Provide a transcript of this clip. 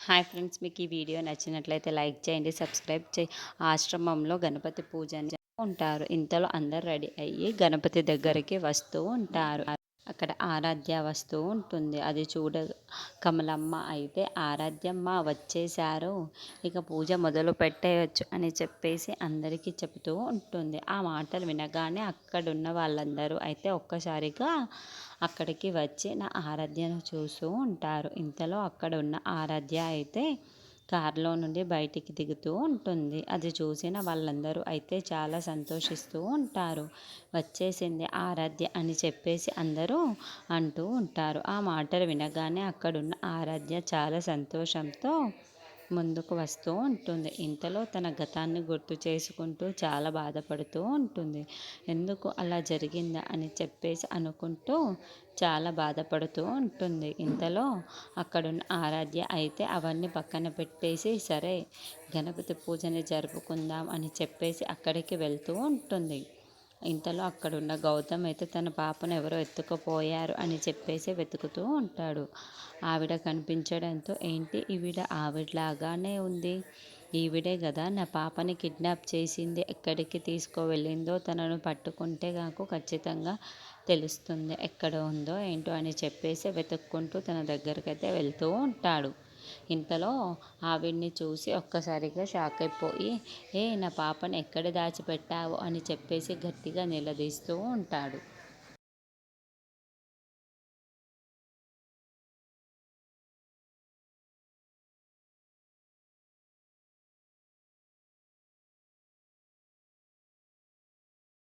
Hi friends, మీకు ఈ video నచ్చినట్లయితే లైక్ చేయండి, సబ్స్క్రైబ్ చేయి. ఆశ్రమంలో గణపతి పూజ ఉంటారు. ఇంతలో అందరు రెడీ అయ్యి గణపతి దగ్గరికి వస్తూ ఉంటారు. అక్కడ ఆరాధ్య వస్తూ ఉంటుంది. అది కమలమ్మ అయితే ఆరాధ్యమ్మ వచ్చేశారు, ఇక పూజ మొదలు పెట్టేయచ్చు అని చెప్పేసి అందరికీ చెబుతూ ఉంటుంది. ఆ మాటలు వినగానే అక్కడున్న వాళ్ళందరూ అయితే ఒక్కసారిగా అక్కడికి వచ్చి నా ఆరాధ్యను చూస్తూ ఉంటారు. ఇంతలో అక్కడ ఉన్న ఆరాధ్య అయితే కారులో నుండి బయటికి దిగుతూ ఉంటుంది. అది చూసిన వాళ్ళందరూ అయితే చాలా సంతోషిస్తూ ఉంటారు. వచ్చేసింది ఆరాధ్య అని చెప్పేసి అందరూ అంటూ ఉంటారు. ఆ మాటలు వినగానే అక్కడున్న ఆరాధ్య చాలా సంతోషంతో ముందుకు వస్తూ ఉంటుంది. ఇంతలో తన గతాన్ని గుర్తు చేసుకుంటూ చాలా బాధపడుతూ ఉంటుంది. ఎందుకు అలా జరిగిందా అని చెప్పేసి అనుకుంటూ చాలా బాధపడుతూ ఉంటుంది. ఇంతలో అక్కడున్న ఆరాధ్య అయితే అవన్నీ పక్కన పెట్టేసి సరే గణపతి పూజని జరుపుకుందాం అని చెప్పేసి అక్కడికి వెళ్తూ ఉంటుంది. ఇంతలో అక్కడున్న గౌతమ్ అయితే తన పాపను ఎవరో ఎత్తుకుపోయారు అని చెప్పేసి వెతుకుతూ ఉంటాడు. ఆవిడ కనిపించడంతో ఏంటి ఈవిడ ఆవిడలాగానే ఉంది, ఈవిడే కదా నా పాపని కిడ్నాప్ చేసింది, ఎక్కడికి తీసుకువెళ్ళిందో తనను పట్టుకుంటే నాకు ఖచ్చితంగా తెలుస్తుంది ఎక్కడ ఉందో ఏంటో అని చెప్పేసి వెతుక్కుంటూ తన దగ్గరికైతే వెళ్తూ ఉంటాడు. ఇంతలో ఆవిడ్ని చూసి ఒక్కసారిగా షాక్ అయిపోయి నా పాపను ఎక్కడ దాచిపెట్టావు అని చెప్పేసి గట్టిగా నిలదీస్తూ ఉంటాడు.